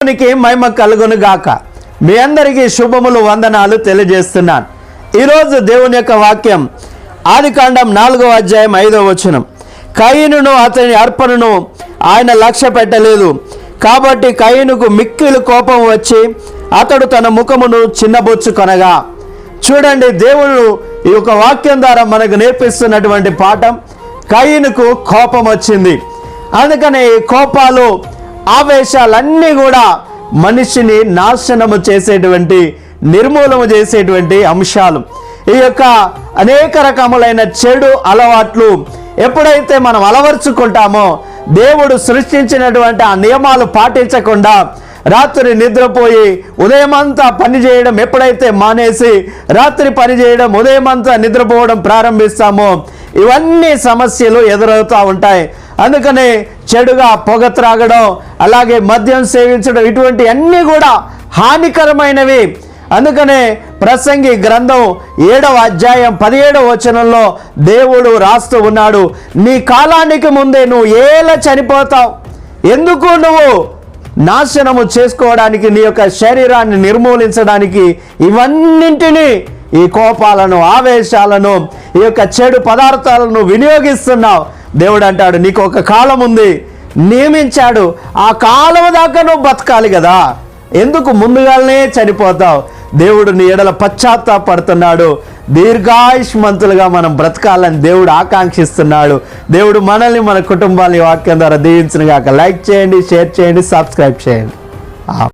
దేవునికి మహిమ కలుగును గాక. మీ అందరికీ శుభములు వందనాలు తెలియజేస్తున్నాను. ఈరోజు దేవుని యొక్క వాక్యం ఆదికాండం 4వ అధ్యాయం 5వ వచనం. కయీనును అతని అర్పణను ఆయన లక్ష్య పెట్టలేదు, కాబట్టి కయీనుకు మిక్కిలి కోపం వచ్చి అతడు తన ముఖమును చిన్నబుచ్చుకొనగా. చూడండి, దేవుడు ఈ యొక్క వాక్యం ద్వారా మనకు నేర్పిస్తున్నటువంటి పాఠం. కయీనుకు కోపం వచ్చింది. అందుకనే ఈ కోపాలు, ఆవేశాలన్నీ కూడా మనిషిని నాశనము చేసేటువంటి, నిర్మూలన చేసేటువంటి అంశాలు. ఈ యొక్క అనేక రకములైన చెడు అలవాట్లు ఎప్పుడైతే మనం అలవర్చుకుంటామో, దేవుడు సృష్టించినటువంటి ఆ నియమాలు పాటించకుండా రాత్రి నిద్రపోయి ఉదయమంతా పని చేయడం ఎప్పుడైతే మానేసి రాత్రి పని చేయడం, ఉదయమంతా నిద్రపోవడం ప్రారంభిస్తామో, ఇవన్నీ సమస్యలు ఎదురవుతూ ఉంటాయి. అందుకనే చెడుగా పొగ త్రాగడం, అలాగే మద్యం సేవించడం, ఇటువంటి అన్నీ కూడా హానికరమైనవి. అందుకనే ప్రసంగి గ్రంథం 7వ అధ్యాయం 17వ వచనంలో దేవుడు రాస్తూ ఉన్నాడు, నీ కాలానికి ముందే నువ్వు ఏలా చనిపోతావు. ఎందుకు నువ్వు నాశనము చేసుకోవడానికి, నీ యొక్క శరీరాన్ని నిర్మూలించడానికి ఇవన్నింటినీ, ఈ కోపాలను, ఆవేశాలను, ఈ యొక్క చెడు పదార్థాలను వినియోగిస్తున్నావు. దేవుడు అంటాడు, నీకు ఒక కాలం ఉంది, నియమించాడు. ఆ కాలం దాకా నువ్వు బతకాలి కదా, ఎందుకు ముందుగానే చనిపోతావు? దేవుడు నీ ఎడల పశ్చాత్తాపడుతున్నాడు. దీర్ఘాయుష్మంతులుగా మనం బ్రతకాలని దేవుడు ఆకాంక్షిస్తున్నాడు. దేవుడు మనల్ని, మన కుటుంబాన్ని వాక్యం ద్వారా దీవించును గాక. లైక్ చేయండి, షేర్ చేయండి, సబ్స్క్రైబ్ చేయండి.